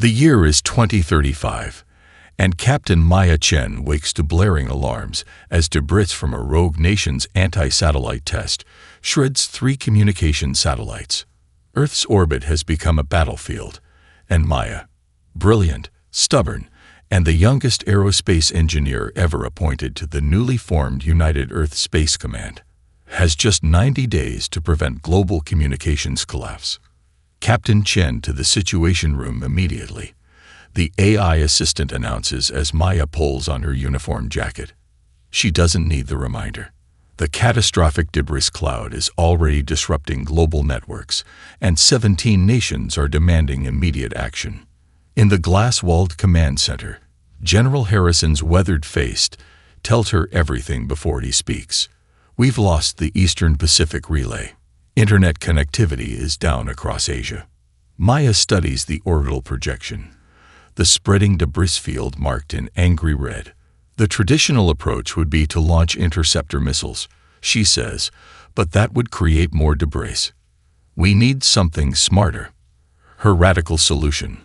The year is 2035, and Captain Maya Chen wakes to blaring alarms as debris from a rogue nation's anti-satellite test shreds 3 communication satellites. Earth's orbit has become a battlefield, and Maya, brilliant, stubborn, and the youngest aerospace engineer ever appointed to the newly formed United Earth Space Command, has just 90 days to prevent global communications collapse. Captain Chen to the Situation Room immediately, the AI assistant announces as Maya pulls on her uniform jacket. She doesn't need the reminder. The catastrophic debris cloud is already disrupting global networks, and 17 nations are demanding immediate action. In the glass-walled command center, General Harrison's weathered face tells her everything before he speaks. We've lost the Eastern Pacific relay. Internet connectivity is down across Asia. Maya studies the orbital projection, the spreading debris field marked in angry red. The traditional approach would be to launch interceptor missiles, she says, but that would create more debris. We need something smarter. Her radical solution: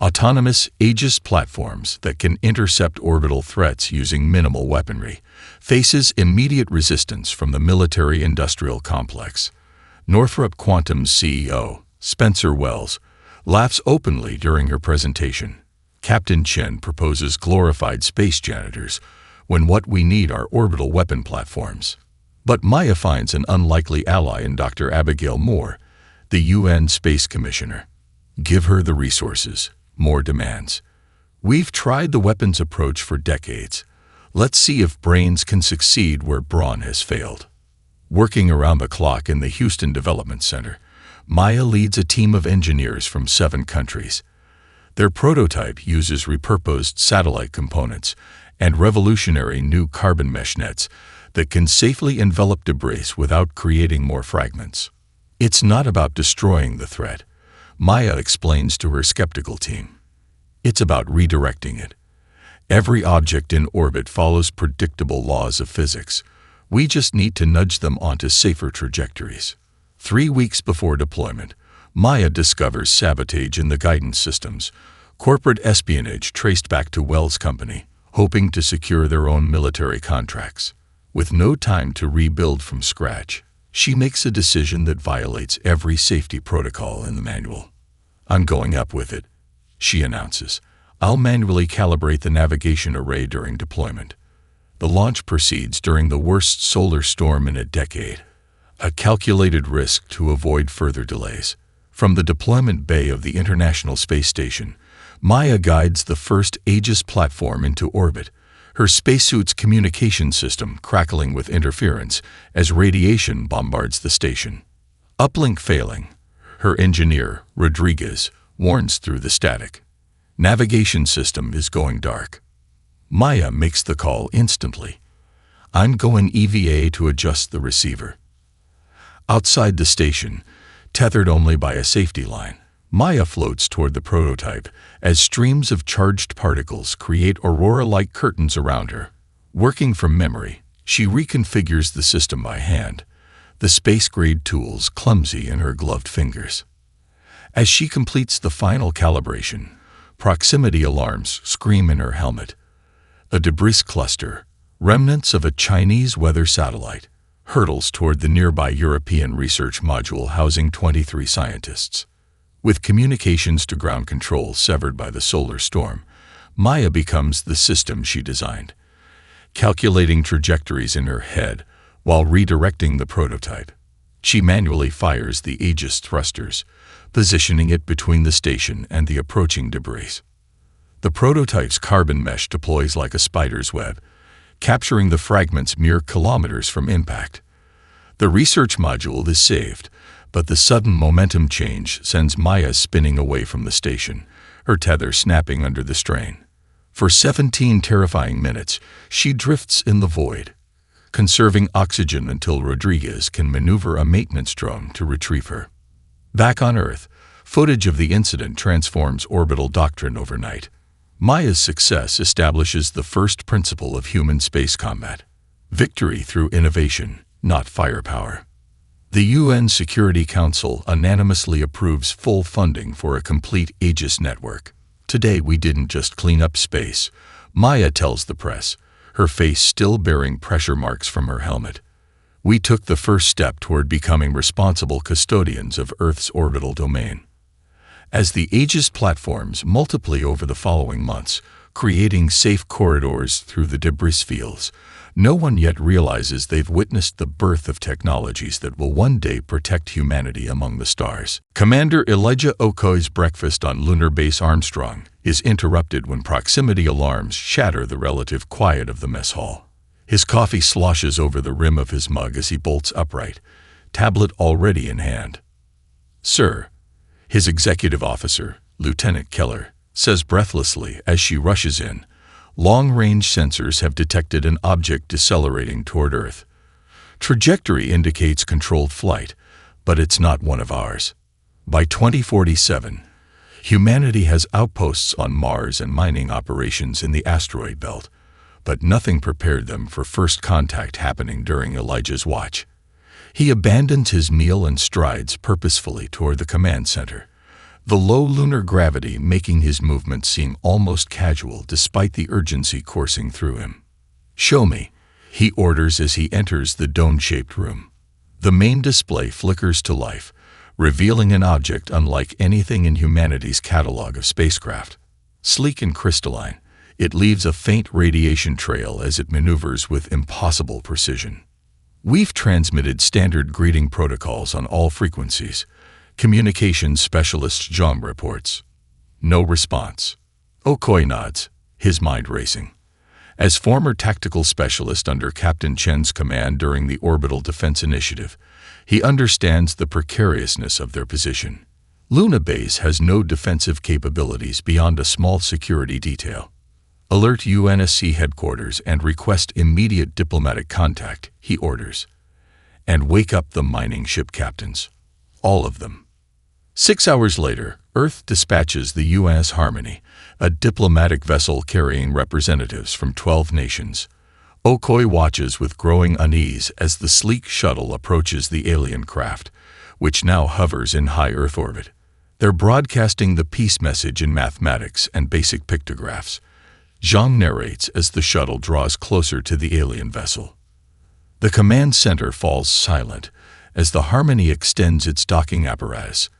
autonomous Aegis platforms that can intercept orbital threats using minimal weaponry, faces immediate resistance from the military-industrial complex. Northrop Quantum's CEO, Spencer Wells, laughs openly during her presentation. Captain Chen proposes glorified space janitors when what we need are orbital weapon platforms. But Maya finds an unlikely ally in Dr. Abigail Moore, the UN Space Commissioner. Give her the resources. Moore demands. We've tried the weapons approach for decades. Let's see if brains can succeed where brawn has failed. Working around the clock in the Houston Development Center, Maya leads a team of engineers from 7 countries. Their prototype uses repurposed satellite components and revolutionary new carbon mesh nets that can safely envelop debris without creating more fragments. It's not about destroying the threat, Maya explains to her skeptical team. It's about redirecting it. Every object in orbit follows predictable laws of physics. We just need to nudge them onto safer trajectories. 3 weeks before deployment, Maya discovers sabotage in the guidance systems, corporate espionage traced back to Wells' company, hoping to secure their own military contracts. With no time to rebuild from scratch, she makes a decision that violates every safety protocol in the manual. I'm going up with it, she announces. I'll manually calibrate the navigation array during deployment. The launch proceeds during the worst solar storm in a decade, a calculated risk to avoid further delays. From the deployment bay of the International Space Station, Maya guides the first Aegis platform into orbit, her spacesuit's communication system crackling with interference as radiation bombards the station. Uplink failing, her engineer, Rodriguez, warns through the static. Navigation system is going dark. Maya makes the call instantly. I'm going EVA to adjust the receiver. Outside the station, tethered only by a safety line, Maya floats toward the prototype as streams of charged particles create aurora-like curtains around her. Working from memory, she reconfigures the system by hand, the space-grade tools clumsy in her gloved fingers. As she completes the final calibration, proximity alarms scream in her helmet. A debris cluster, remnants of a Chinese weather satellite, hurtles toward the nearby European research module housing 23 scientists. With communications to ground control severed by the solar storm, Maya becomes the system she designed, calculating trajectories in her head while redirecting the prototype. She manually fires the Aegis thrusters, positioning it between the station and the approaching debris. The prototype's carbon mesh deploys like a spider's web, capturing the fragments mere kilometers from impact. The research module is saved, but the sudden momentum change sends Maya spinning away from the station, her tether snapping under the strain. For 17 terrifying minutes, she drifts in the void, conserving oxygen until Rodriguez can maneuver a maintenance drone to retrieve her. Back on Earth, footage of the incident transforms orbital doctrine overnight. Maya's success establishes the first principle of human space combat: victory through innovation, not firepower. The UN Security Council unanimously approves full funding for a complete Aegis network. Today we didn't just clean up space, Maya tells the press, her face still bearing pressure marks from her helmet. We took the first step toward becoming responsible custodians of Earth's orbital domain. As the Aegis platforms multiply over the following months, creating safe corridors through the debris fields, no one yet realizes they've witnessed the birth of technologies that will one day protect humanity among the stars. Commander Elijah Okoye's breakfast on Lunar Base Armstrong is interrupted when proximity alarms shatter the relative quiet of the mess hall. His coffee sloshes over the rim of his mug as he bolts upright, tablet already in hand. "Sir," his executive officer, Lieutenant Keller, says breathlessly as she rushes in. Long-range sensors have detected an object decelerating toward Earth. Trajectory indicates controlled flight, but it's not one of ours. By 2047, humanity has outposts on Mars and mining operations in the asteroid belt, but nothing prepared them for first contact happening during Elijah's watch. He abandons his meal and strides purposefully toward the command center, the low lunar gravity making his movements seem almost casual despite the urgency coursing through him. "Show me," he orders as he enters the dome-shaped room. The main display flickers to life, revealing an object unlike anything in humanity's catalog of spacecraft. Sleek and crystalline, it leaves a faint radiation trail as it maneuvers with impossible precision. "We've transmitted standard greeting protocols on all frequencies," Communications Specialist John reports. No response. Okoye nods, his mind racing. As former tactical specialist under Captain Chen's command during the Orbital Defense Initiative, he understands the precariousness of their position. Luna Base has no defensive capabilities beyond a small security detail. "Alert UNSC headquarters and request immediate diplomatic contact," he orders. "And wake up the mining ship captains. All of them." 6 hours later, Earth dispatches the USS Harmony, a diplomatic vessel carrying representatives from 12 nations. Okoye watches with growing unease as the sleek shuttle approaches the alien craft, which now hovers in high Earth orbit. They're broadcasting the peace message in mathematics and basic pictographs. Jean narrates as the shuttle draws closer to the alien vessel. The command center falls silent as the Harmony extends its docking apparatus,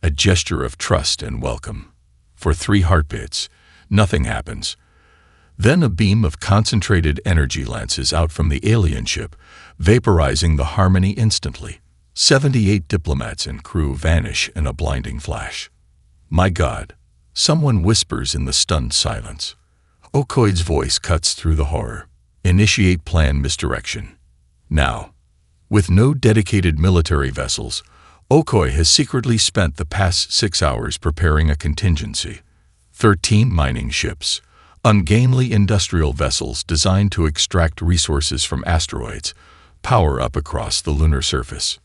a gesture of trust and welcome. For 3 heartbeats, nothing happens. Then a beam of concentrated energy lances out from the alien ship, vaporizing the Harmony instantly. 78 diplomats and crew vanish in a blinding flash. "My God," someone whispers in the stunned silence. Okoye's voice cuts through the horror. "Initiate plan misdirection. Now." With no dedicated military vessels, Okoye has secretly spent the past 6 hours preparing a contingency. 13 mining ships, ungainly industrial vessels designed to extract resources from asteroids, power up across the lunar surface.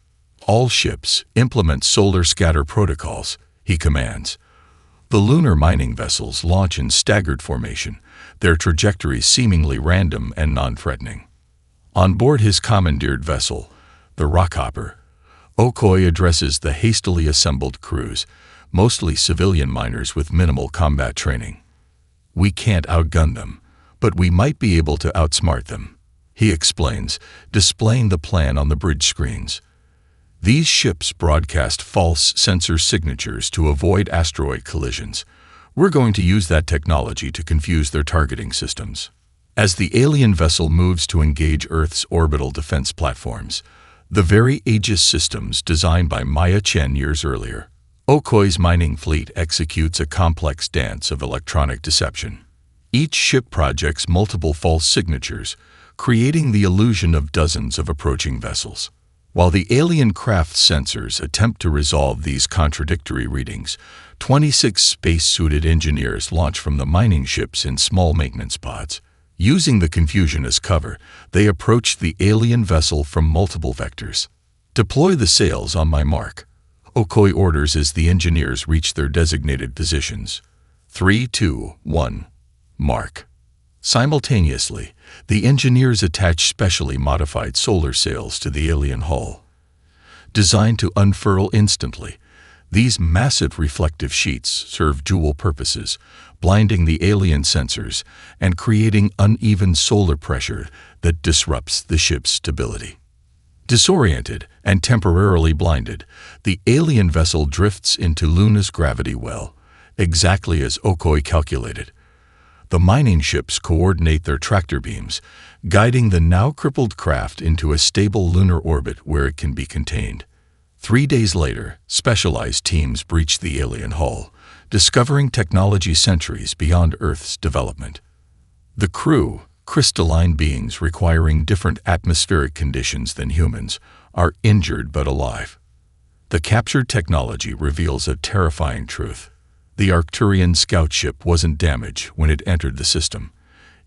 "All ships implement solar scatter protocols," he commands. The lunar mining vessels launch in staggered formation, their trajectories seemingly random and non-threatening. On board his commandeered vessel, the Rockhopper, Okoye addresses the hastily assembled crews, mostly civilian miners with minimal combat training. "We can't outgun them, but we might be able to outsmart them," he explains, displaying the plan on the bridge screens. These ships broadcast false sensor signatures to avoid asteroid collisions. We're going to use that technology to confuse their targeting systems. As the alien vessel moves to engage Earth's orbital defense platforms, the very Aegis systems designed by Maya Chen years earlier, Okoye's mining fleet executes a complex dance of electronic deception. Each ship projects multiple false signatures, creating the illusion of dozens of approaching vessels. While the alien craft sensors attempt to resolve these contradictory readings, 26 space-suited engineers launch from the mining ships in small maintenance pods. Using the confusion as cover, they approach the alien vessel from multiple vectors. "Deploy the sails on my mark," Okoye orders as the engineers reach their designated positions. 3, 2, 1, mark. Simultaneously, the engineers attach specially modified solar sails to the alien hull. Designed to unfurl instantly, These massive reflective sheets serve dual purposes, blinding the alien sensors and creating uneven solar pressure that disrupts the ship's stability. Disoriented and temporarily blinded, the alien vessel drifts into Luna's gravity well, exactly as Okoye calculated. The mining ships coordinate their tractor beams, guiding the now crippled craft into a stable lunar orbit where it can be contained. 3 days later, specialized teams breach the alien hull, discovering technology centuries beyond Earth's development. The crew, crystalline beings requiring different atmospheric conditions than humans, are injured but alive. The captured technology reveals a terrifying truth. The Arcturian scout ship wasn't damaged when it entered the system.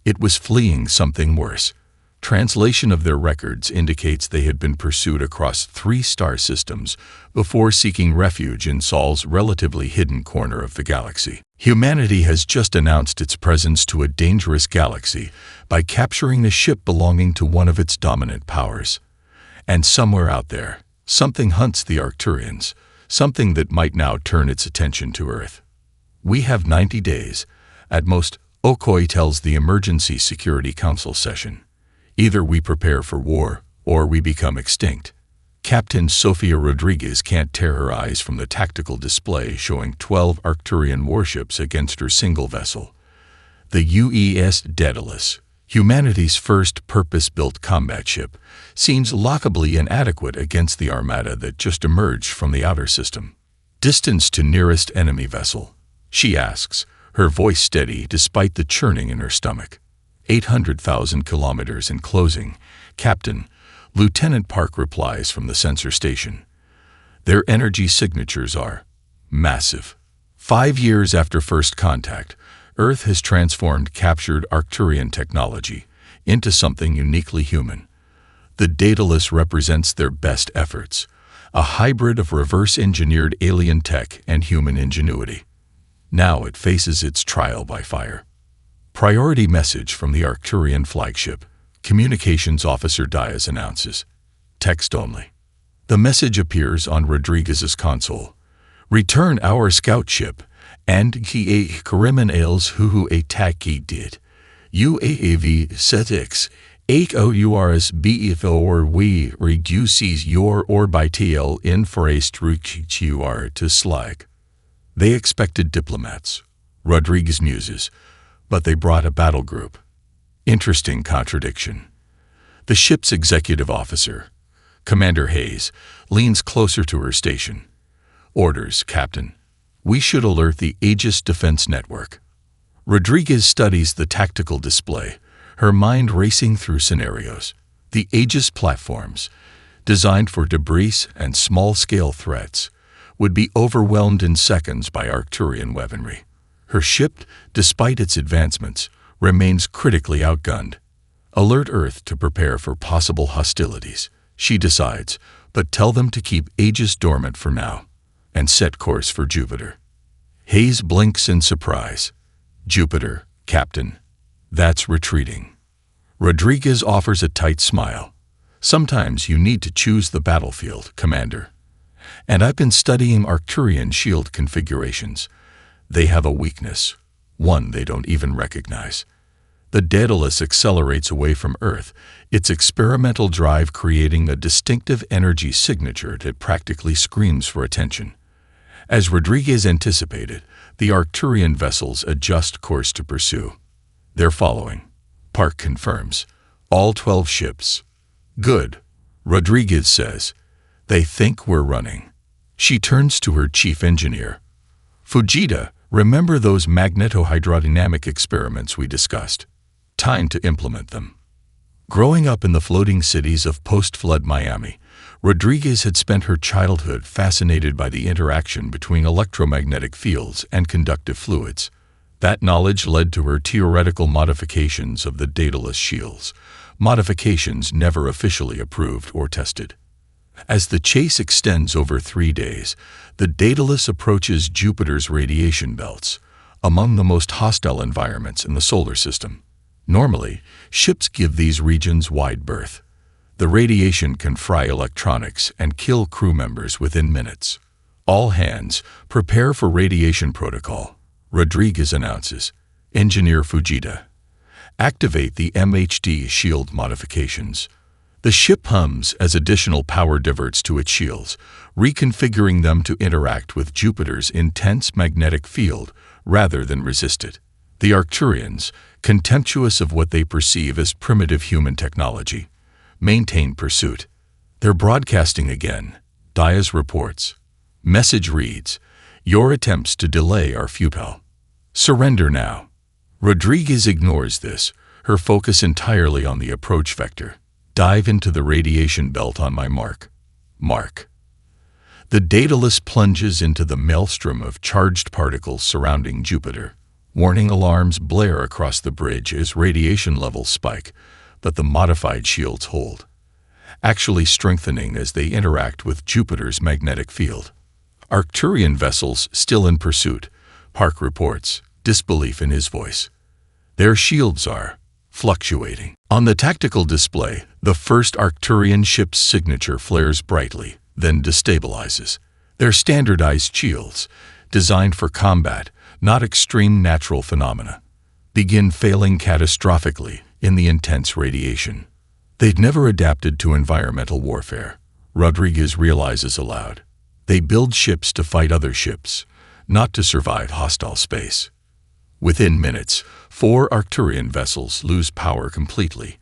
It was fleeing something worse. Translation of their records indicates they had been pursued across 3 star systems before seeking refuge in Sol's relatively hidden corner of the galaxy. Humanity has just announced its presence to a dangerous galaxy by capturing the ship belonging to one of its dominant powers. And somewhere out there, something hunts the Arcturians, something that might now turn its attention to Earth. We have 90 days. At most, Okoye tells the Emergency Security Council session. Either we prepare for war, or we become extinct. Captain Sofia Rodriguez can't tear her eyes from the tactical display showing 12 Arcturian warships against her single vessel. The UES Daedalus, humanity's first purpose-built combat ship, seems laughably inadequate against the armada that just emerged from the outer system. Distance to nearest enemy vessel, she asks, her voice steady despite the churning in her stomach. 800,000 kilometers in closing, Captain. Lieutenant Park replies from the sensor station. Their energy signatures are massive. 5 years after first contact, Earth has transformed captured Arcturian technology into something uniquely human. The Daedalus represents their best efforts, a hybrid of reverse-engineered alien tech and human ingenuity. Now it faces its trial by fire. Priority message from the Arcturian flagship. Communications Officer Diaz announces. Text only. The message appears on Rodriguez's console. Return our scout ship, and ki criminals who attack did. UAV setix. 8OURS or we reduces your orbital infrastructure to slag. They expected diplomats, Rodriguez muses, but they brought a battle group. Interesting contradiction. The ship's executive officer, Commander Hayes, leans closer to her station. Orders, Captain. We should alert the Aegis Defense Network. Rodriguez studies the tactical display, her mind racing through scenarios. The Aegis platforms, designed for debris and small-scale threats, would be overwhelmed in seconds by Arcturian weaponry. Her ship, despite its advancements, remains critically outgunned. Alert Earth to prepare for possible hostilities, she decides, but tell them to keep Aegis dormant for now, and set course for Jupiter. Hayes blinks in surprise. Jupiter, Captain. That's retreating. Rodriguez offers a tight smile. Sometimes you need to choose the battlefield, Commander. And I've been studying Arcturian shield configurations. They have a weakness, one they don't even recognize. The Daedalus accelerates away from Earth, its experimental drive creating a distinctive energy signature that practically screams for attention. As Rodriguez anticipated, the Arcturian vessels adjust course to pursue. They're following. Park confirms. All 12 ships. Good, Rodriguez says. They think we're running. She turns to her chief engineer. Fujita, remember those magnetohydrodynamic experiments we discussed? Time to implement them. Growing up in the floating cities of post-flood Miami, Rodriguez had spent her childhood fascinated by the interaction between electromagnetic fields and conductive fluids. That knowledge led to her theoretical modifications of the Daedalus shields, modifications never officially approved or tested. As the chase extends over 3 days, the Daedalus approaches Jupiter's radiation belts, among the most hostile environments in the solar system. Normally, ships give these regions wide berth. The radiation can fry electronics and kill crew members within minutes. All hands, prepare for radiation protocol. Rodriguez announces. Engineer Fujita. Activate the MHD shield modifications. The ship hums as additional power diverts to its shields, reconfiguring them to interact with Jupiter's intense magnetic field rather than resist it. The Arcturians, contemptuous of what they perceive as primitive human technology, maintain pursuit. They're broadcasting again. Diaz reports. Message reads, "Your attempts to delay are futile. Surrender now." Rodriguez ignores this, her focus entirely on the approach vector. Dive into the radiation belt on my mark. Mark. The Daedalus plunges into the maelstrom of charged particles surrounding Jupiter. Warning alarms blare across the bridge as radiation levels spike, but the modified shields hold, actually strengthening as they interact with Jupiter's magnetic field. Arcturian vessels still in pursuit, Park reports, disbelief in his voice. Their shields are fluctuating. On the tactical display, the first Arcturian ship's signature flares brightly, then destabilizes. They're standardized shields, designed for combat, not extreme natural phenomena, begin failing catastrophically in the intense radiation. They'd never adapted to environmental warfare, Rodriguez realizes aloud. They build ships to fight other ships, not to survive hostile space. Within minutes, 4 Arcturian vessels lose power completely,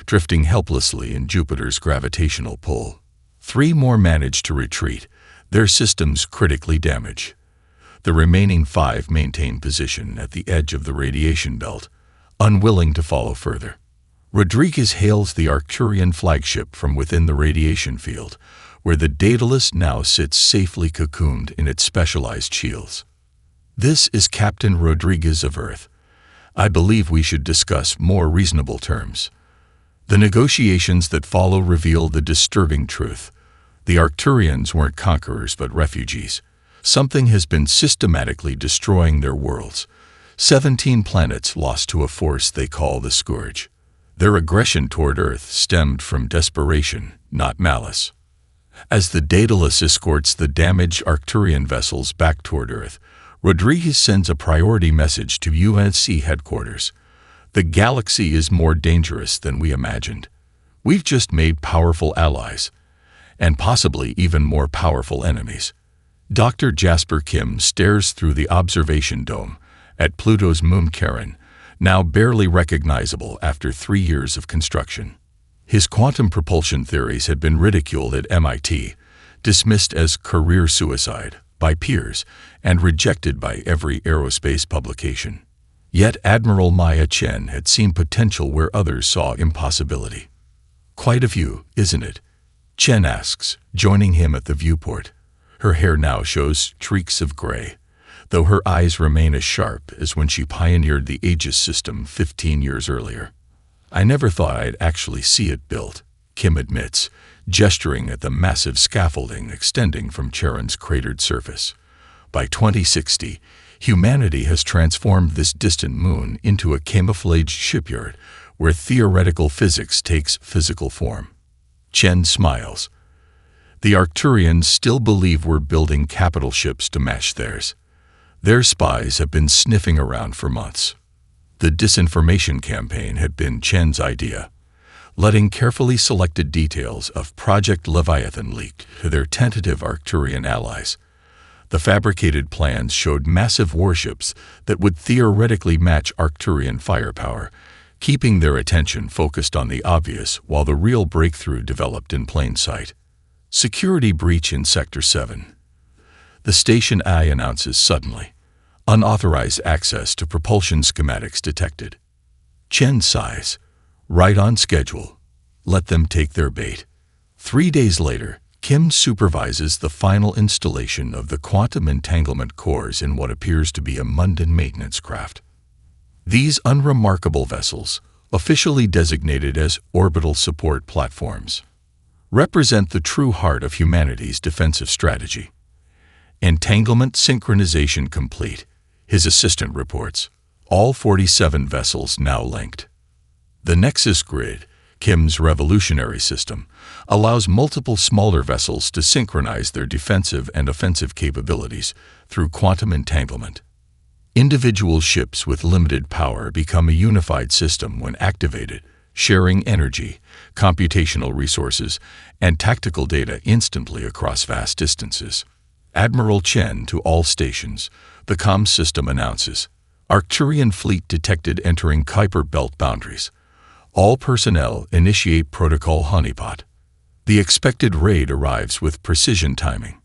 drifting helplessly in Jupiter's gravitational pull. 3 more manage to retreat, their systems critically damaged. The remaining 5 maintain position at the edge of the radiation belt, unwilling to follow further. Rodriguez hails the Arcturian flagship from within the radiation field, where the Daedalus now sits safely cocooned in its specialized shields. "This is Captain Rodriguez of Earth. I believe we should discuss more reasonable terms." The negotiations that follow reveal the disturbing truth. The Arcturians weren't conquerors but refugees. Something has been systematically destroying their worlds. 17 planets lost to a force they call the Scourge. Their aggression toward Earth stemmed from desperation, not malice. As the Daedalus escorts the damaged Arcturian vessels back toward Earth, Rodriguez sends a priority message to UNSC headquarters. The galaxy is more dangerous than we imagined. We've just made powerful allies, and possibly even more powerful enemies. Dr. Jasper Kim stares through the observation dome at Pluto's moon Charon, now barely recognizable after 3 years of construction. His quantum propulsion theories had been ridiculed at MIT, dismissed as career suicide by peers, and rejected by every aerospace publication. Yet Admiral Maya Chen had seen potential where others saw impossibility. "Quite a view, isn't it?" Chen asks, joining him at the viewport. Her hair now shows streaks of gray, though her eyes remain as sharp as when she pioneered the Aegis system 15 years earlier. "I never thought I'd actually see it built," Kim admits, gesturing at the massive scaffolding extending from Charon's cratered surface. By 2060, humanity has transformed this distant moon into a camouflaged shipyard where theoretical physics takes physical form. Chen smiles. The Arcturians still believe we're building capital ships to match theirs. Their spies have been sniffing around for months. The disinformation campaign had been Chen's idea, letting carefully selected details of Project Leviathan leak to their tentative Arcturian allies. The fabricated plans showed massive warships that would theoretically match Arcturian firepower, keeping their attention focused on the obvious while the real breakthrough developed in plain sight. Security breach in Sector 7. The Station I announces suddenly. Unauthorized access to propulsion schematics detected. Chen sighs. Right on schedule. Let them take their bait. 3 days later, Kim supervises the final installation of the quantum entanglement cores in what appears to be a mundane maintenance craft. These unremarkable vessels, officially designated as orbital support platforms, represent the true heart of humanity's defensive strategy. Entanglement synchronization complete, his assistant reports. All 47 vessels now linked. The Nexus grid, Kim's revolutionary system allows multiple smaller vessels to synchronize their defensive and offensive capabilities through quantum entanglement. Individual ships with limited power become a unified system when activated, sharing energy, computational resources, and tactical data instantly across vast distances. Admiral Chen to all stations, the comms system announces. Arcturian fleet detected entering Kuiper Belt boundaries. All personnel initiate Protocol Honeypot. The expected raid arrives with precision timing.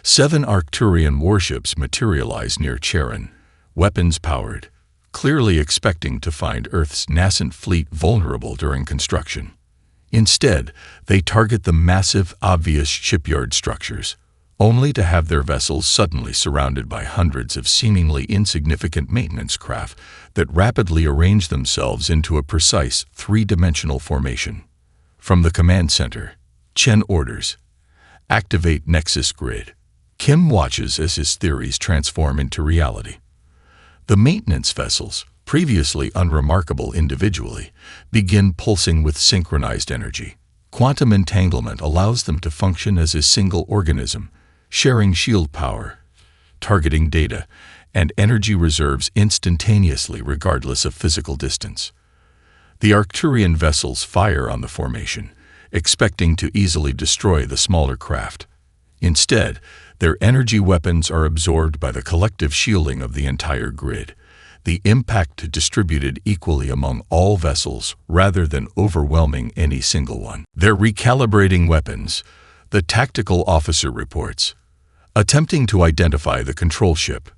7 Arcturian warships materialize near Charon, weapons-powered, clearly expecting to find Earth's nascent fleet vulnerable during construction. Instead, they target the massive, obvious shipyard structures, only to have their vessels suddenly surrounded by hundreds of seemingly insignificant maintenance craft that rapidly arrange themselves into a precise three-dimensional formation. From the command center, Chen orders, "Activate Nexus Grid." Kim watches as his theories transform into reality. The maintenance vessels, previously unremarkable individually, begin pulsing with synchronized energy. Quantum entanglement allows them to function as a single organism, sharing shield power, targeting data, and energy reserves instantaneously regardless of physical distance. The Arcturian vessels fire on the formation, expecting to easily destroy the smaller craft. Instead, their energy weapons are absorbed by the collective shielding of the entire grid, the impact distributed equally among all vessels rather than overwhelming any single one. They're recalibrating weapons, the tactical officer reports, attempting to identify the control ship.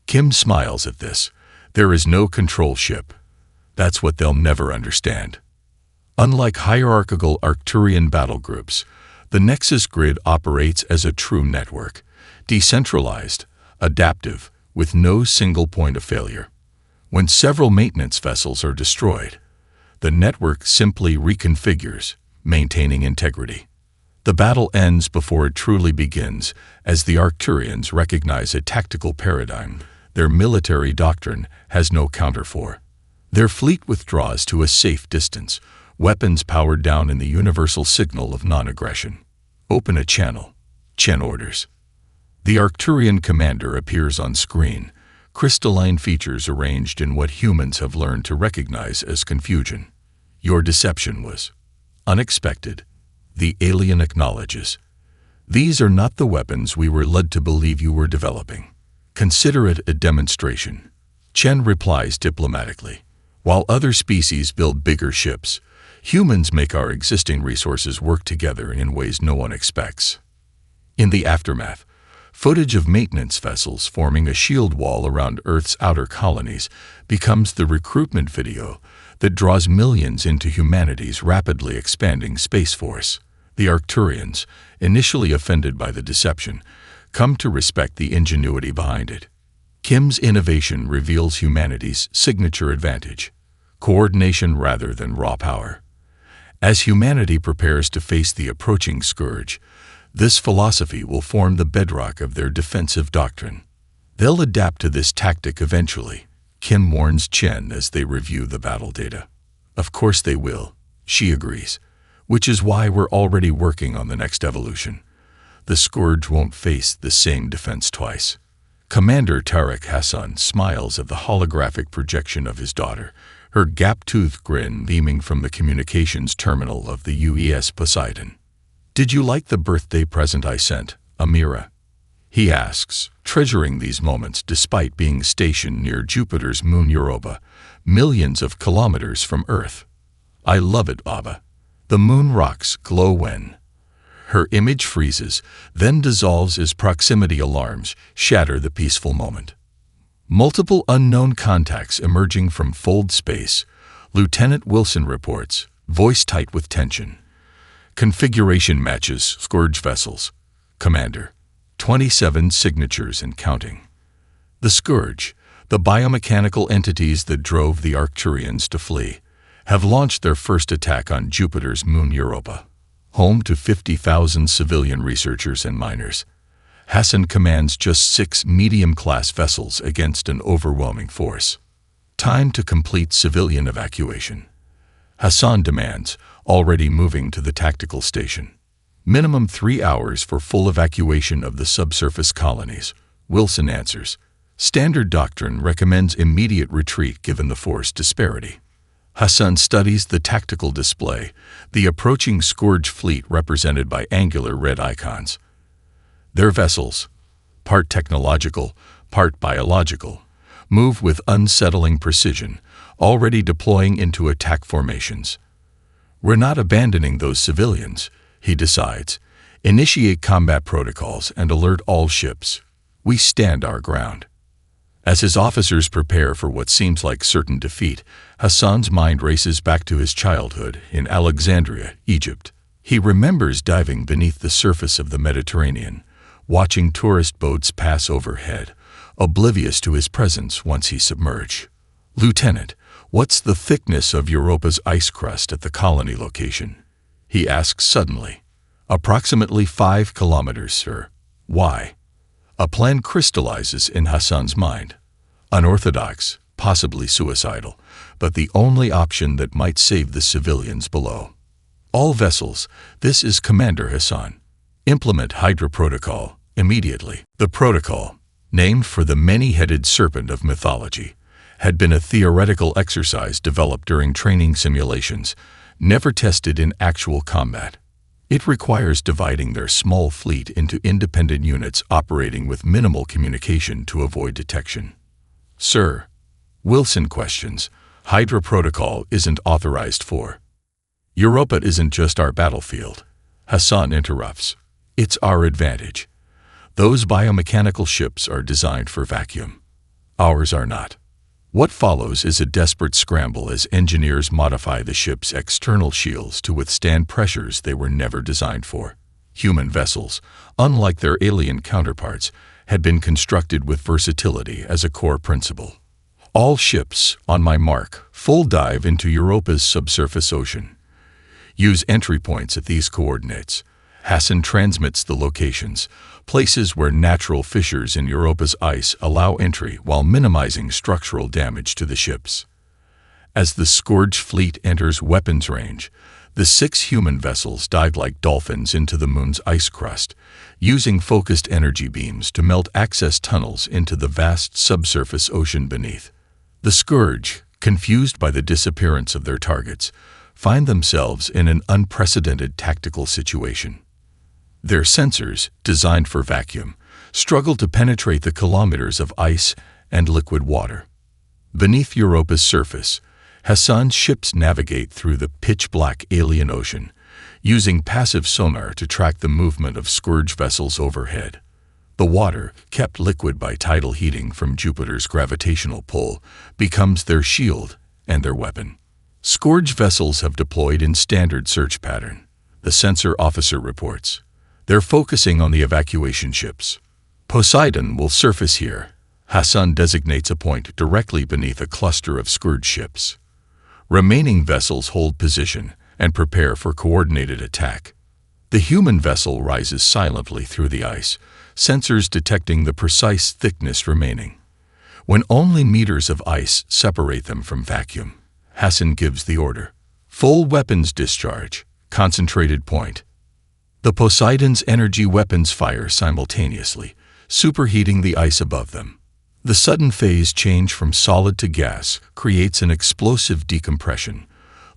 Kim smiles at this. There is no control ship. That's what they'll never understand. Unlike hierarchical Arcturian battle groups, the Nexus Grid operates as a true network, decentralized, adaptive, with no single point of failure. When several maintenance vessels are destroyed, the network simply reconfigures, maintaining integrity. The battle ends before it truly begins, as the Arcturians recognize a tactical paradigm their military doctrine has no counter for. Their fleet withdraws to a safe distance, weapons powered down in the universal signal of non-aggression. "Open a channel," Chen orders. The Arcturian commander appears on screen, crystalline features arranged in what humans have learned to recognize as confusion. "Your deception was unexpected," the alien acknowledges. "These are not the weapons we were led to believe you were developing. Consider it a demonstration." Chen replies diplomatically. "While other species build bigger ships, humans make our existing resources work together in ways no one expects." In the aftermath, footage of maintenance vessels forming a shield wall around Earth's outer colonies becomes the recruitment video that draws millions into humanity's rapidly expanding space force. The Arcturians, initially offended by the deception, come to respect the ingenuity behind it. Kim's innovation reveals humanity's signature advantage: coordination rather than raw power. As humanity prepares to face the approaching scourge, this philosophy will form the bedrock of their defensive doctrine. They'll adapt to this tactic eventually, Kim warns Chen as they review the battle data. "Of course they will," she agrees, "which is why we're already working on the next evolution. The scourge won't face the same defense twice." Commander Tariq Hassan smiles at the holographic projection of his daughter, her gap-toothed grin beaming from the communications terminal of the UES Poseidon. "Did you like the birthday present I sent, Amira?" he asks, treasuring these moments despite being stationed near Jupiter's moon Europa, millions of kilometers from Earth. "I love it, Baba." The moon rocks glow when her image freezes, then dissolves as proximity alarms shatter the peaceful moment. Multiple unknown contacts emerging from fold space, Lieutenant Wilson reports, voice tight with tension. "Configuration matches Scourge vessels. Commander, 27 signatures and counting." The Scourge, the biomechanical entities that drove the Arcturians to flee, have launched their first attack on Jupiter's moon Europa, home to 50,000 civilian researchers and miners. Hassan commands just 6 medium-class vessels against an overwhelming force. Time to complete civilian evacuation. Hassan demands, already moving to the tactical station. Minimum 3 hours for full evacuation of the subsurface colonies. Wilson answers. Standard doctrine recommends immediate retreat given the force disparity. Hassan studies the tactical display, the approaching Scourge fleet represented by angular red icons. Their vessels, part technological, part biological, move with unsettling precision, already deploying into attack formations. We're not abandoning those civilians, he decides. Initiate combat protocols and alert all ships. We stand our ground. As his officers prepare for what seems like certain defeat, Hassan's mind races back to his childhood in Alexandria, Egypt. He remembers diving beneath the surface of the Mediterranean, watching tourist boats pass overhead, oblivious to his presence once he submerged. Lieutenant, what's the thickness of Europa's ice crust at the colony location? He asks suddenly. Approximately 5 kilometers, sir. Why? A plan crystallizes in Hassan's mind. Unorthodox, possibly suicidal, but the only option that might save the civilians below. All vessels, this is Commander Hassan. Implement Hydra Protocol immediately. The protocol, named for the many-headed serpent of mythology, had been a theoretical exercise developed during training simulations, never tested in actual combat. It requires dividing their small fleet into independent units operating with minimal communication to avoid detection. Sir, Wilson questions, Hydra Protocol isn't authorized for. Europa isn't just our battlefield. Hassan interrupts. It's our advantage. Those biomechanical ships are designed for vacuum. Ours are not. What follows is a desperate scramble as engineers modify the ship's external shields to withstand pressures they were never designed for. Human vessels, unlike their alien counterparts, had been constructed with versatility as a core principle. All ships, on my mark, full dive into Europa's subsurface ocean. Use entry points at these coordinates. Hassan transmits the locations, places where natural fissures in Europa's ice allow entry while minimizing structural damage to the ships. As the Scourge fleet enters weapons range, the 6 human vessels dive like dolphins into the moon's ice crust, using focused energy beams to melt access tunnels into the vast subsurface ocean beneath. The Scourge, confused by the disappearance of their targets, find themselves in an unprecedented tactical situation. Their sensors, designed for vacuum, struggle to penetrate the kilometers of ice and liquid water. Beneath Europa's surface, Hassan's ships navigate through the pitch-black alien ocean, using passive sonar to track the movement of Scourge vessels overhead. The water, kept liquid by tidal heating from Jupiter's gravitational pull, becomes their shield and their weapon. Scourge vessels have deployed in standard search pattern, the sensor officer reports. They're focusing on the evacuation ships. Poseidon will surface here. Hassan designates a point directly beneath a cluster of Scourge ships. Remaining vessels hold position and prepare for coordinated attack. The human vessel rises silently through the ice, sensors detecting the precise thickness remaining. When only meters of ice separate them from vacuum, Hassan gives the order. Full weapons discharge, concentrated point. The Poseidon's energy weapons fire simultaneously, superheating the ice above them. The sudden phase change from solid to gas creates an explosive decompression,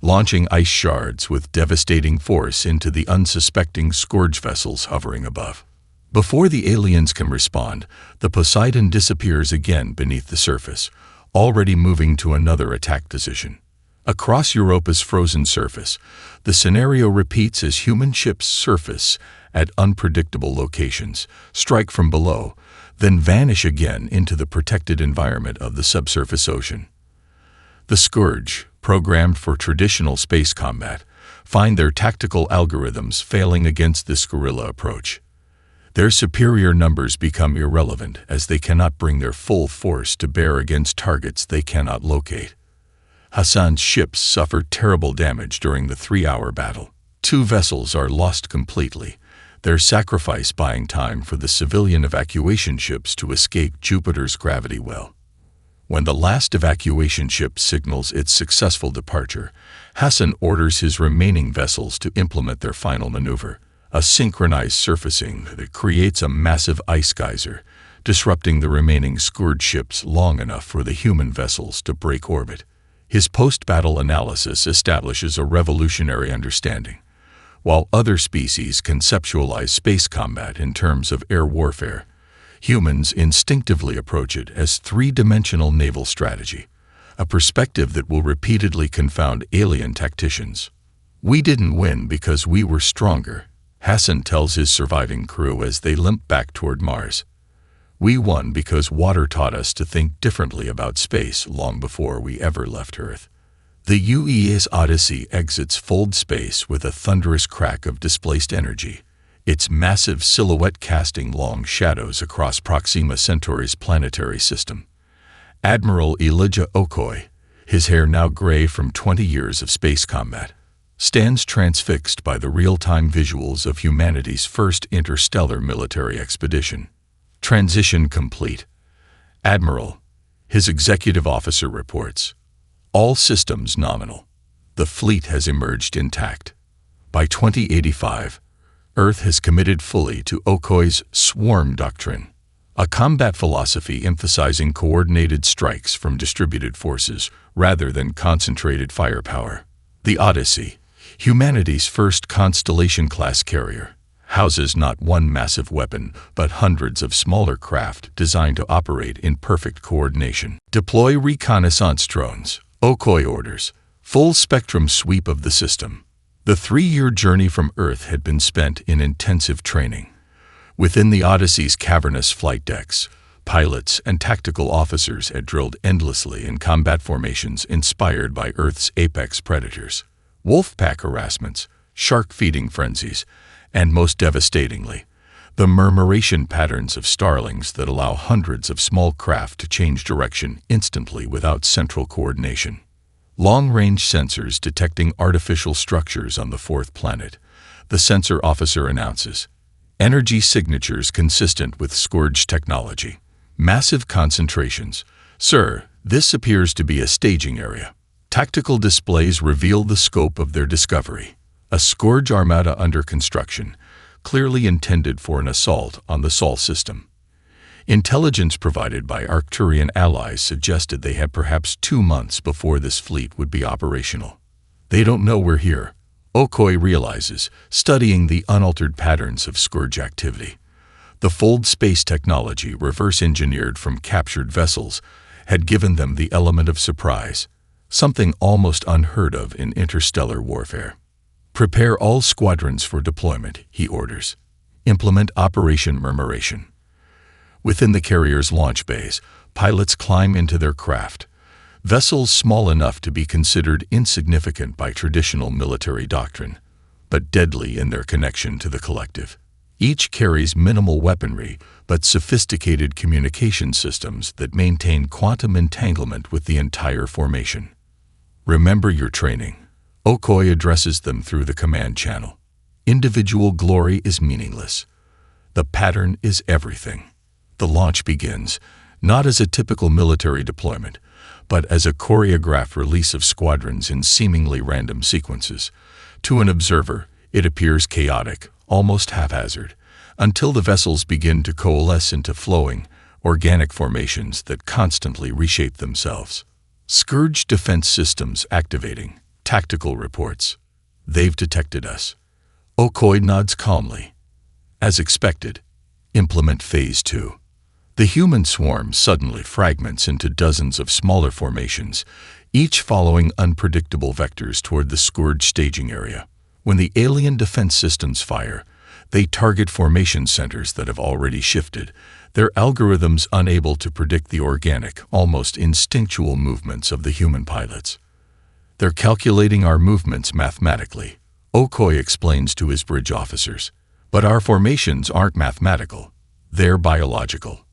launching ice shards with devastating force into the unsuspecting Scourge vessels hovering above. Before the aliens can respond, the Poseidon disappears again beneath the surface, already moving to another attack position. Across Europa's frozen surface, the scenario repeats as human ships surface at unpredictable locations, strike from below, then vanish again into the protected environment of the subsurface ocean. The Scourge, programmed for traditional space combat, find their tactical algorithms failing against this guerrilla approach. Their superior numbers become irrelevant as they cannot bring their full force to bear against targets they cannot locate. Hassan's ships suffer terrible damage during the 3-hour battle. 2 vessels are lost completely, their sacrifice buying time for the civilian evacuation ships to escape Jupiter's gravity well. When the last evacuation ship signals its successful departure, Hassan orders his remaining vessels to implement their final maneuver, a synchronized surfacing that creates a massive ice geyser, disrupting the remaining Scourge ships long enough for the human vessels to break orbit. His post-battle analysis establishes a revolutionary understanding. While other species conceptualize space combat in terms of air warfare, humans instinctively approach it as three-dimensional naval strategy, a perspective that will repeatedly confound alien tacticians. "We didn't win because we were stronger," Hassan tells his surviving crew as they limp back toward Mars. "We won because water taught us to think differently about space long before we ever left Earth." The UES Odyssey exits Fold space with a thunderous crack of displaced energy, its massive silhouette casting long shadows across Proxima Centauri's planetary system. Admiral Elijah Okoye, his hair now gray from 20 years of space combat, stands transfixed by the real-time visuals of humanity's first interstellar military expedition. Transition complete. "Admiral," his executive officer reports, "all systems nominal. The fleet has emerged intact. By 2085, Earth has committed fully to Okoye's swarm doctrine, a combat philosophy emphasizing coordinated strikes from distributed forces rather than concentrated firepower. The Odyssey, humanity's first Constellation-class carrier, houses not one massive weapon, but hundreds of smaller craft designed to operate in perfect coordination. Deploy reconnaissance drones," Okoye orders, full-spectrum sweep of the system. The 3-year journey from Earth had been spent in intensive training. Within the Odyssey's cavernous flight decks, pilots and tactical officers had drilled endlessly in combat formations inspired by Earth's apex predators, wolf-pack harassments, shark-feeding frenzies, and most devastatingly, the murmuration patterns of starlings that allow hundreds of small craft to change direction instantly without central coordination. Long-range sensors detecting artificial structures on the fourth planet, the sensor officer announces. Energy signatures consistent with Scourge technology. Massive concentrations. "Sir, this appears to be a staging area." Tactical displays reveal the scope of their discovery. A Scourge armada under construction, clearly intended for an assault on the Sol system. Intelligence provided by Arcturian allies suggested they had perhaps 2 months before this fleet would be operational. "They don't know we're here," Okoye realizes, studying the unaltered patterns of Scourge activity. The Fold space technology, reverse-engineered from captured vessels, had given them the element of surprise, something almost unheard of in interstellar warfare. "Prepare all squadrons for deployment," he orders. "Implement Operation Murmuration." Within the carrier's launch bays, pilots climb into their craft, vessels small enough to be considered insignificant by traditional military doctrine, but deadly in their connection to the collective. Each carries minimal weaponry, but sophisticated communication systems that maintain quantum entanglement with the entire formation. "Remember your training," Okoye addresses them through the command channel. "Individual glory is meaningless. The pattern is everything." The launch begins, not as a typical military deployment, but as a choreographed release of squadrons in seemingly random sequences. To an observer, it appears chaotic, almost haphazard, until the vessels begin to coalesce into flowing, organic formations that constantly reshape themselves. Scourge defense systems activating. Tactical reports. "They've detected us." Okoye nods calmly. As expected, implement Phase 2. The human swarm suddenly fragments into dozens of smaller formations, each following unpredictable vectors toward the Scourge staging area. When the alien defense systems fire, they target formation centers that have already shifted, their algorithms unable to predict the organic, almost instinctual movements of the human pilots. "They're calculating our movements mathematically," Okoye explains to his bridge officers. "But our formations aren't mathematical, they're biological."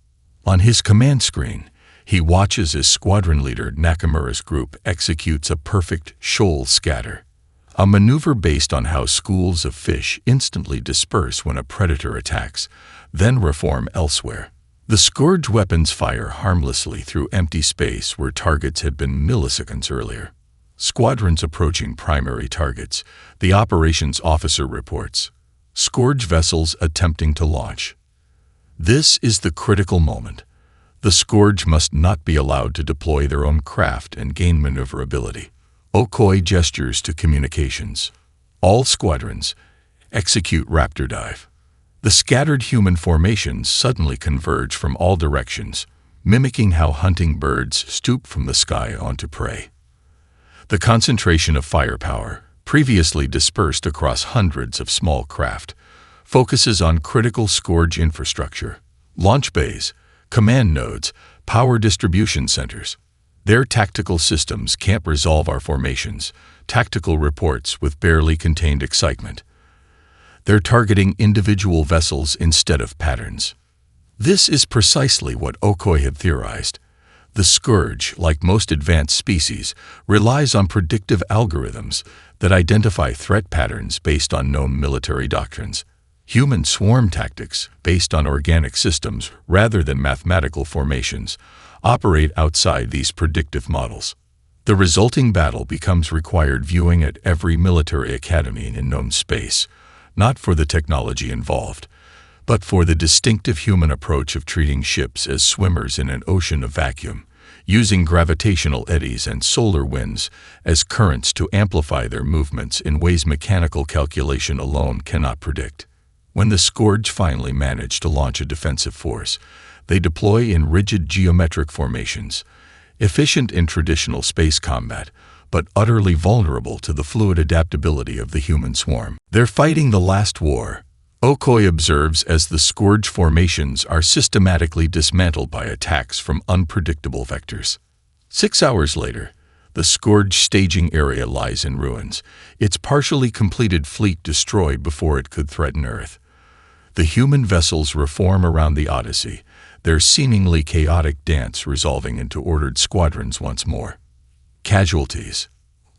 On his command screen, he watches as squadron leader Nakamura's group executes a perfect shoal scatter, a maneuver based on how schools of fish instantly disperse when a predator attacks, then reform elsewhere. The Scourge weapons fire harmlessly through empty space where targets had been milliseconds earlier. Squadrons approaching primary targets, the operations officer reports. Scourge vessels attempting to launch. This is the critical moment. The Scourge must not be allowed to deploy their own craft and gain maneuverability. Okoye gestures to communications. All squadrons, execute Raptor Dive. The scattered human formations suddenly converge from all directions, mimicking how hunting birds stoop from the sky onto prey. The concentration of firepower, previously dispersed across hundreds of small craft, focuses on critical Scourge infrastructure, launch bays, command nodes, power distribution centers. Their tactical systems can't resolve our formations, tactical reports with barely contained excitement. They're targeting individual vessels instead of patterns. This is precisely what Okoye had theorized. The Scourge, like most advanced species, relies on predictive algorithms that identify threat patterns based on known military doctrines. Human swarm tactics, based on organic systems rather than mathematical formations, operate outside these predictive models. The resulting battle becomes required viewing at every military academy in known space, not for the technology involved, but for the distinctive human approach of treating ships as swimmers in an ocean of vacuum, using gravitational eddies and solar winds as currents to amplify their movements in ways mechanical calculation alone cannot predict. When the Scourge finally manage to launch a defensive force, they deploy in rigid geometric formations, efficient in traditional space combat, but utterly vulnerable to the fluid adaptability of the human swarm. They're fighting the last war, Okoye observes as the Scourge formations are systematically dismantled by attacks from unpredictable vectors. 6 hours later, the Scourge staging area lies in ruins, its partially completed fleet destroyed before it could threaten Earth. The human vessels reform around the Odyssey, their seemingly chaotic dance resolving into ordered squadrons once more. Casualties.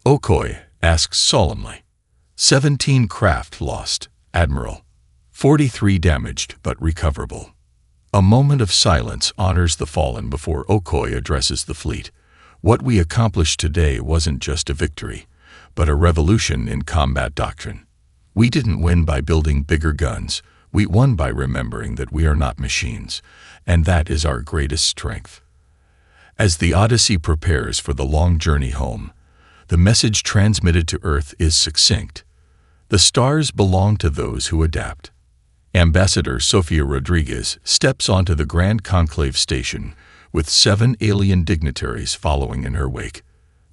Okoye asks solemnly. 17 craft lost, Admiral. 43 damaged but recoverable. A moment of silence honors the fallen before Okoye addresses the fleet. What we accomplished today wasn't just a victory, but a revolution in combat doctrine. We didn't win by building bigger guns. We won by remembering that we are not machines, and that is our greatest strength. As the Odyssey prepares for the long journey home, the message transmitted to Earth is succinct. The stars belong to those who adapt. Ambassador Sofia Rodriguez steps onto the Grand Conclave station with 7 alien dignitaries following in her wake.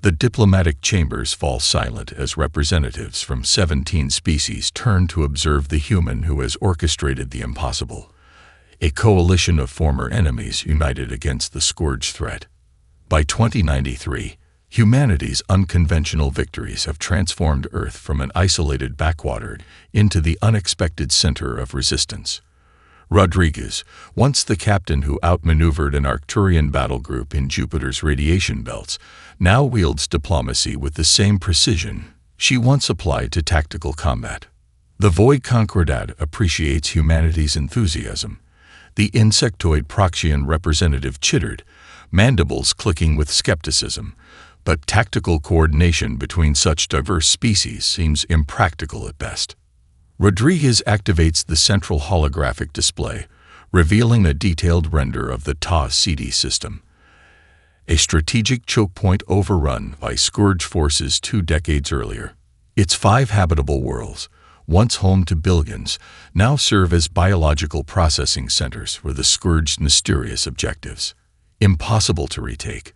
The diplomatic chambers fall silent as representatives from 17 species turn to observe the human who has orchestrated the impossible. A coalition of former enemies united against the Scourge threat. By 2093, humanity's unconventional victories have transformed Earth from an isolated backwater into the unexpected center of resistance. Rodriguez, once the captain who outmaneuvered an Arcturian battle group in Jupiter's radiation belts, now wields diplomacy with the same precision she once applied to tactical combat. The Void Concordat appreciates humanity's enthusiasm. The insectoid Proxian representative chittered, mandibles clicking with skepticism, but tactical coordination between such diverse species seems impractical at best. Rodriguez activates the central holographic display, revealing a detailed render of the Ta-CD system, a strategic choke point overrun by Scourge forces 2 decades earlier. Its 5 habitable worlds, once home to billions, now serve as biological processing centers for the Scourge's mysterious objectives. Impossible to retake,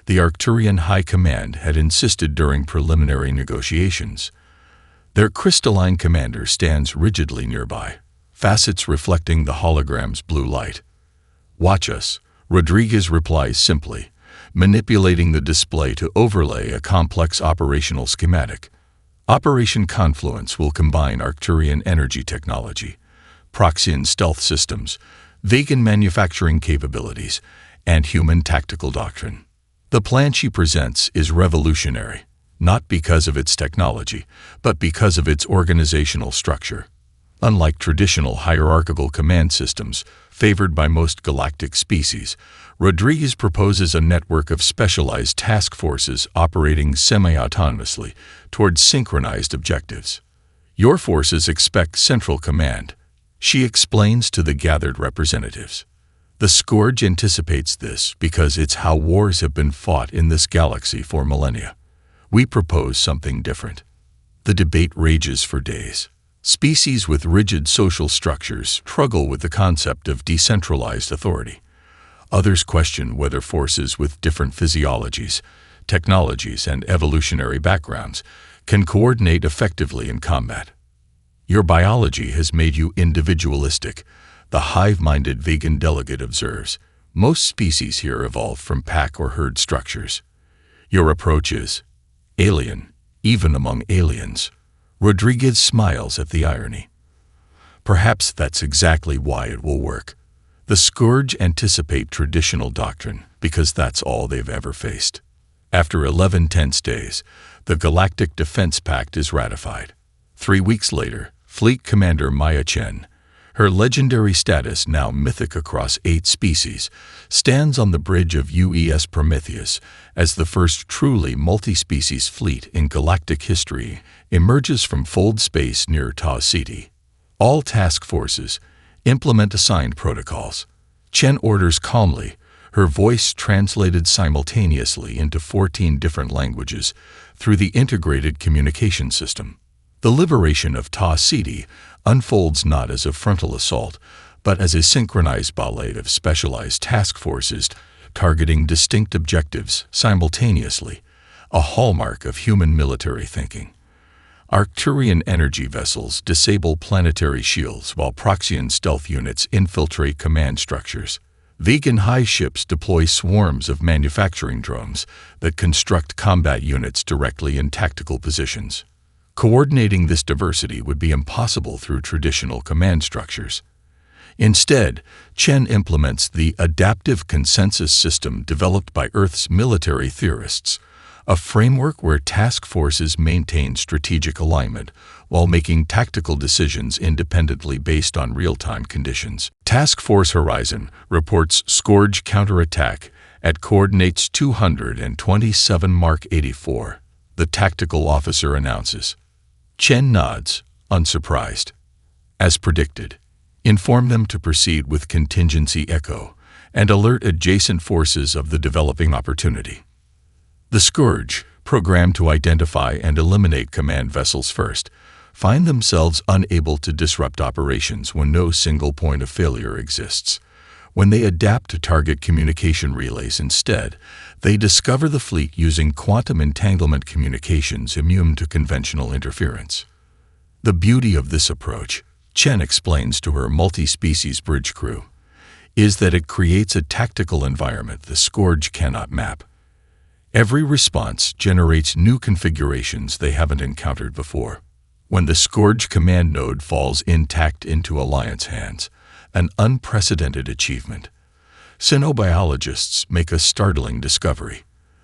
the Arcturian High Command had insisted during preliminary negotiations. Their crystalline commander stands rigidly nearby, facets reflecting the hologram's blue light. "Watch us," Rodriguez replies simply, manipulating the display to overlay a complex operational schematic. Operation Confluence will combine Arcturian energy technology, Proxian stealth systems, vegan manufacturing capabilities, and human tactical doctrine. The plan she presents is revolutionary, not because of its technology, but because of its organizational structure. Unlike traditional hierarchical command systems favored by most galactic species, Rodriguez proposes a network of specialized task forces operating semi-autonomously towards synchronized objectives. Your forces expect central command, she explains to the gathered representatives. The Scourge anticipates this because it's how wars have been fought in this galaxy for millennia. We propose something different. The debate rages for days. Species with rigid social structures struggle with the concept of decentralized authority. Others question whether forces with different physiologies, technologies, and evolutionary backgrounds can coordinate effectively in combat. Your biology has made you individualistic, the hive-minded vegan delegate observes. Most species here evolved from pack or herd structures. Your approach is alien, even among aliens. Rodriguez smiles at the irony. Perhaps that's exactly why it will work. The Scourge anticipate traditional doctrine because that's all they've ever faced. After 11 tense days, the Galactic Defense Pact is ratified. 3 weeks later, Fleet Commander Maya Chen, her legendary status now mythic across 8 species, stands on the bridge of UES Prometheus as the first truly multi-species fleet in galactic history emerges from fold space near tenacity. All task forces implement assigned protocols. Chen orders calmly, her voice translated simultaneously into 14 different languages through the integrated communication system. The liberation of tenacity unfolds not as a frontal assault, but as a synchronized ballet of specialized task forces targeting distinct objectives simultaneously, a hallmark of human military thinking. Arcturian energy vessels disable planetary shields while Proxian stealth units infiltrate command structures. Vegan high ships deploy swarms of manufacturing drones that construct combat units directly in tactical positions. Coordinating this diversity would be impossible through traditional command structures. Instead, Chen implements the adaptive consensus system developed by Earth's military theorists, a framework where task forces maintain strategic alignment while making tactical decisions independently based on real-time conditions. Task Force Horizon reports Scourge counterattack at coordinates 227 Mark 84. The tactical officer announces. Chen nods, unsurprised. As predicted, inform them to proceed with contingency echo and alert adjacent forces of the developing opportunity. The Scourge, programmed to identify and eliminate command vessels first, find themselves unable to disrupt operations when no single point of failure exists. When they adapt to target communication relays instead, they discover the fleet using quantum entanglement communications immune to conventional interference. The beauty of this approach, Chen explains to her multi-species bridge crew, is that it creates a tactical environment the Scourge cannot map. Every response generates new configurations they haven't encountered before. When the Scourge command node falls intact into Alliance hands, an unprecedented achievement. Xenobiologists make a startling discovery.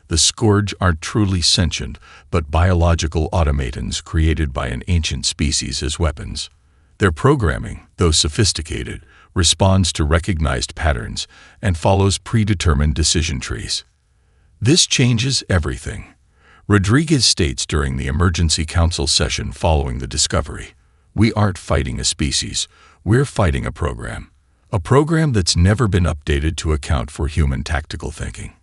The Scourge aren't truly sentient, but biological automatons created by an ancient species as weapons. Their programming, though sophisticated, responds to recognized patterns and follows predetermined decision trees. This changes everything. Rodriguez states during the emergency council session following the discovery, "We aren't fighting a species, we're fighting a program that's never been updated to account for human tactical thinking."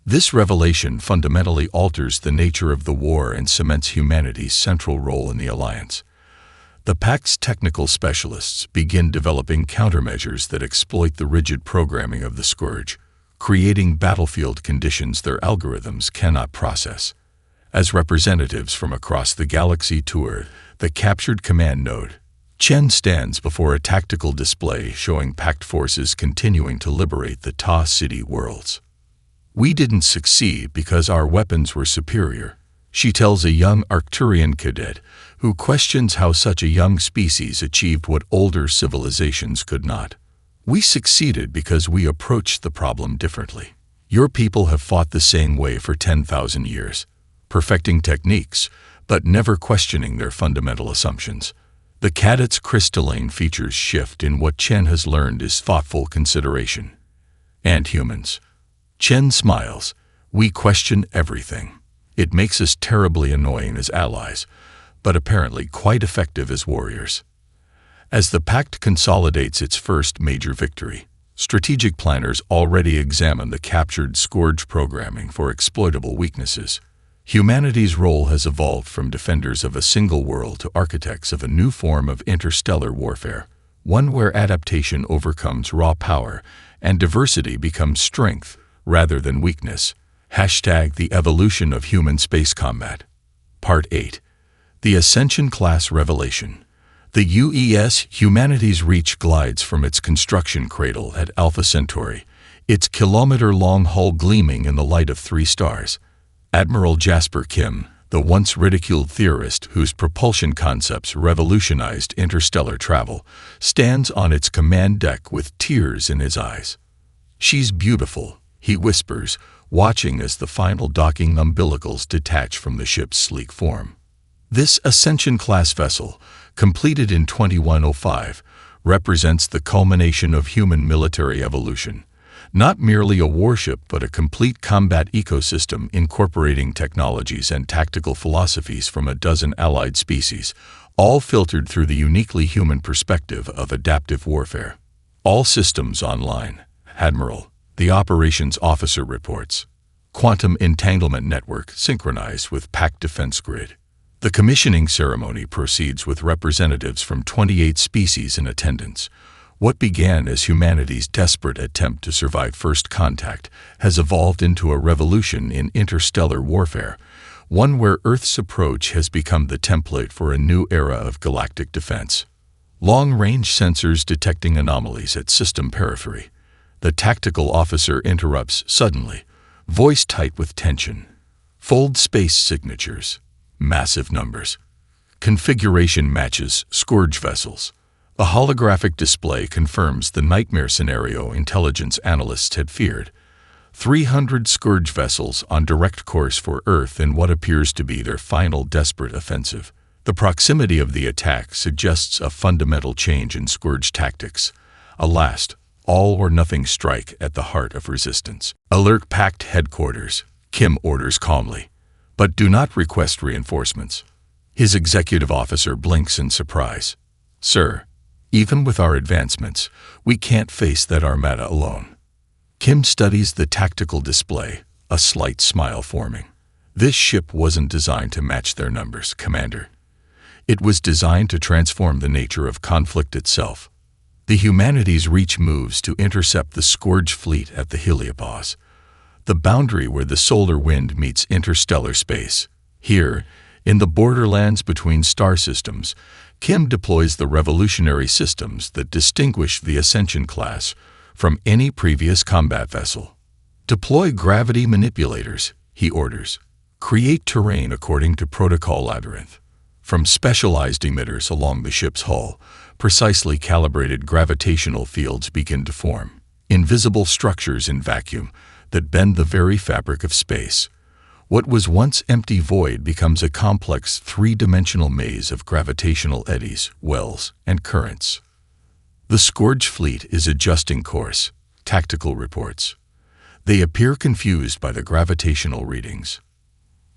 This revelation fundamentally alters the nature of the war and cements humanity's central role in the Alliance. The Pact's technical specialists begin developing countermeasures that exploit the rigid programming of the Scourge, creating battlefield conditions their algorithms cannot process. As representatives from across the galaxy tour the captured command node, Chen stands before a tactical display showing Pact forces continuing to liberate the tenacity worlds. "We didn't succeed because our weapons were superior," she tells a young Arcturian cadet who questions how such a young species achieved what older civilizations could not. "We succeeded because we approached the problem differently. Your people have fought the same way for 10,000 years, perfecting techniques, but never questioning their fundamental assumptions. The cadet's crystalline features shift in what Chen has learned is thoughtful consideration. And humans. Chen smiles. We question everything. It makes us terribly annoying as allies, but apparently quite effective as warriors. As the Pact consolidates its first major victory, strategic planners already examine the captured Scourge programming for exploitable weaknesses. Humanity's role has evolved from defenders of a single world to architects of a new form of interstellar warfare, one where adaptation overcomes raw power and diversity becomes strength rather than weakness. The evolution of human space combat. Part 8. The Ascension Class Revelation. The UES Humanity's Reach glides from its construction cradle at Alpha Centauri, its kilometer-long hull gleaming in the light of 3 stars. Admiral Jasper Kim, the once ridiculed theorist whose propulsion concepts revolutionized interstellar travel, stands on its command deck with tears in his eyes. "She's beautiful," he whispers, watching as the final docking umbilicals detach from the ship's sleek form. This Ascension-class vessel, completed in 2105, represents the culmination of human military evolution. Not merely a warship, but a complete combat ecosystem incorporating technologies and tactical philosophies from a dozen allied species, all filtered through the uniquely human perspective of adaptive warfare. All systems online. Admiral, the operations officer reports. Quantum entanglement network synchronized with Pact defense grid. The commissioning ceremony proceeds with representatives from 28 species in attendance. What began as humanity's desperate attempt to survive first contact has evolved into a revolution in interstellar warfare, one where Earth's approach has become the template for a new era of galactic defense. Long-range sensors detecting anomalies at system periphery. The tactical officer interrupts suddenly, voice tight with tension. Fold space signatures. Massive numbers. Configuration matches Scourge vessels. A holographic display confirms the nightmare scenario intelligence analysts had feared. 300 Scourge vessels on direct course for Earth in what appears to be their final desperate offensive. The proximity of the attack suggests a fundamental change in Scourge tactics. A last, all-or-nothing strike at the heart of resistance. Alert Pact headquarters, Kim orders calmly. But do not request reinforcements. His executive officer blinks in surprise. Sir, even with our advancements, we can't face that armada alone. Kim studies the tactical display, a slight smile forming. This ship wasn't designed to match their numbers, Commander. It was designed to transform the nature of conflict itself. The Humanity's Reach moves to intercept the Scourge fleet at the heliopause, the boundary where the solar wind meets interstellar space. Here, in the borderlands between star systems, Kim deploys the revolutionary systems that distinguish the Ascension class from any previous combat vessel. Deploy gravity manipulators, he orders. Create terrain according to Protocol Labyrinth. From specialized emitters along the ship's hull, precisely calibrated gravitational fields begin to form. Invisible structures in vacuum that bend the very fabric of space. What was once empty void becomes a complex three-dimensional maze of gravitational eddies, wells, and currents. The Scourge fleet is adjusting course, tactical reports. They appear confused by the gravitational readings.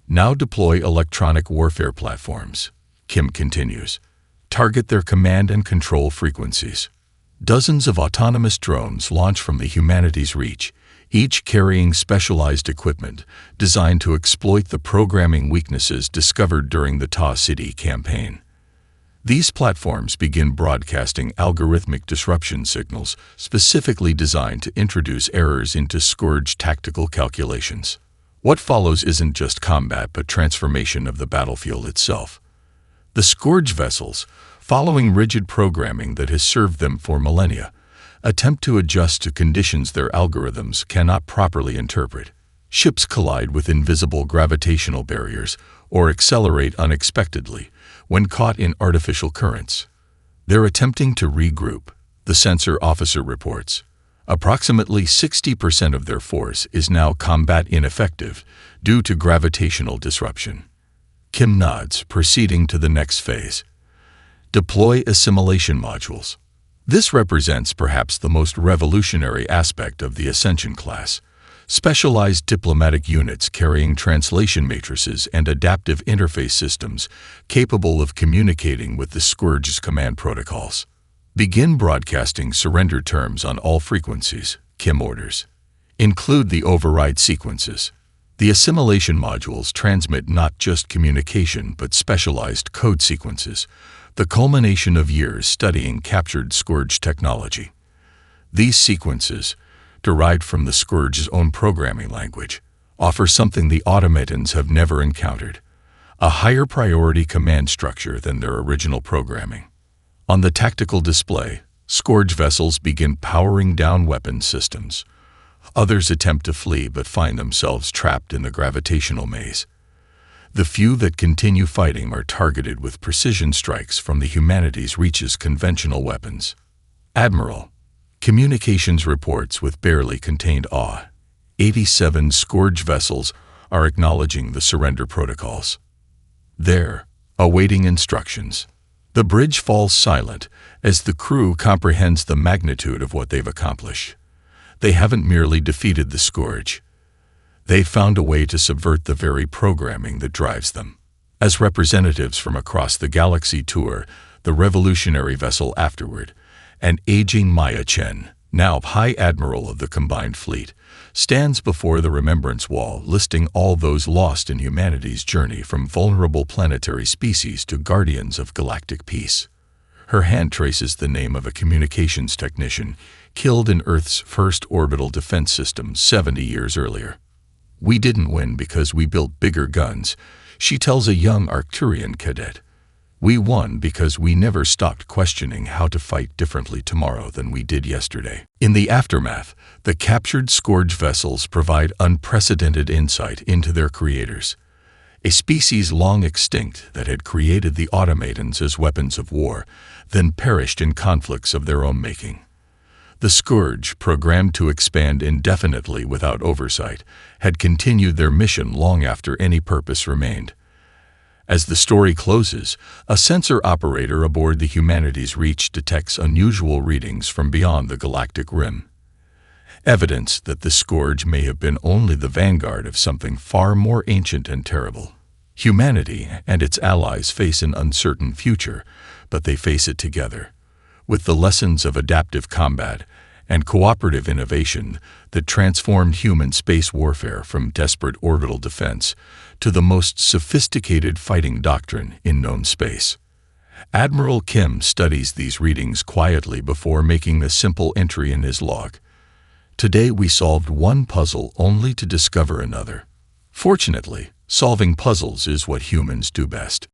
Now deploy electronic warfare platforms, Kim continues. Target their command and control frequencies. Dozens of autonomous drones launch from the Humanity's Reach, each carrying specialized equipment designed to exploit the programming weaknesses discovered during the Ta City campaign. These platforms begin broadcasting algorithmic disruption signals specifically designed to introduce errors into Scourge tactical calculations. What follows isn't just combat but transformation of the battlefield itself. The Scourge vessels, following rigid programming that has served them for millennia, attempt to adjust to conditions their algorithms cannot properly interpret. Ships collide with invisible gravitational barriers or accelerate unexpectedly when caught in artificial currents. They're attempting to regroup, the sensor officer reports. Approximately 60% of their force is now combat ineffective due to gravitational disruption. Kim nods, proceeding to the next phase. Deploy assimilation modules. This represents perhaps the most revolutionary aspect of the Ascension class. Specialized diplomatic units carrying translation matrices and adaptive interface systems capable of communicating with the Scourge's command protocols. Begin broadcasting surrender terms on all frequencies, KIM orders. Include the override sequences. The assimilation modules transmit not just communication but specialized code sequences, the culmination of years studying captured Scourge technology. These sequences, derived from the Scourge's own programming language, offer something the automatons have never encountered, a higher priority command structure than their original programming. On the tactical display, Scourge vessels begin powering down weapon systems. Others attempt to flee but find themselves trapped in the gravitational maze. The few that continue fighting are targeted with precision strikes from the humanities' Reach's conventional weapons. Admiral, communications reports with barely contained awe. 87 Scourge vessels are acknowledging the surrender protocols. There, awaiting instructions. The bridge falls silent as the crew comprehends the magnitude of what they've accomplished. They haven't merely defeated the Scourge. They've found a way to subvert the very programming that drives them. As representatives from across the galaxy tour the revolutionary vessel afterward, an aging Maya Chen, now High Admiral of the combined fleet, stands before the remembrance wall listing all those lost in humanity's journey from vulnerable planetary species to guardians of galactic peace. Her hand traces the name of a communications technician killed in Earth's first orbital defense system 70 years earlier. "We didn't win because we built bigger guns," she tells a young Arcturian cadet. "We won because we never stopped questioning how to fight differently tomorrow than we did yesterday." In the aftermath, the captured Scourge vessels provide unprecedented insight into their creators, a species long extinct that had created the automatons as weapons of war, then perished in conflicts of their own making. The Scourge, programmed to expand indefinitely without oversight, had continued their mission long after any purpose remained. As the story closes, a sensor operator aboard the humanities' Reach detects unusual readings from beyond the galactic rim. Evidence that the Scourge may have been only the vanguard of something far more ancient and terrible. Humanity and its allies face an uncertain future, but they face it together, with the lessons of adaptive combat and cooperative innovation that transformed human space warfare from desperate orbital defense to the most sophisticated fighting doctrine in known space. Admiral Kim studies these readings quietly before making a simple entry in his log. "Today we solved one puzzle only to discover another." Fortunately, solving puzzles is what humans do best.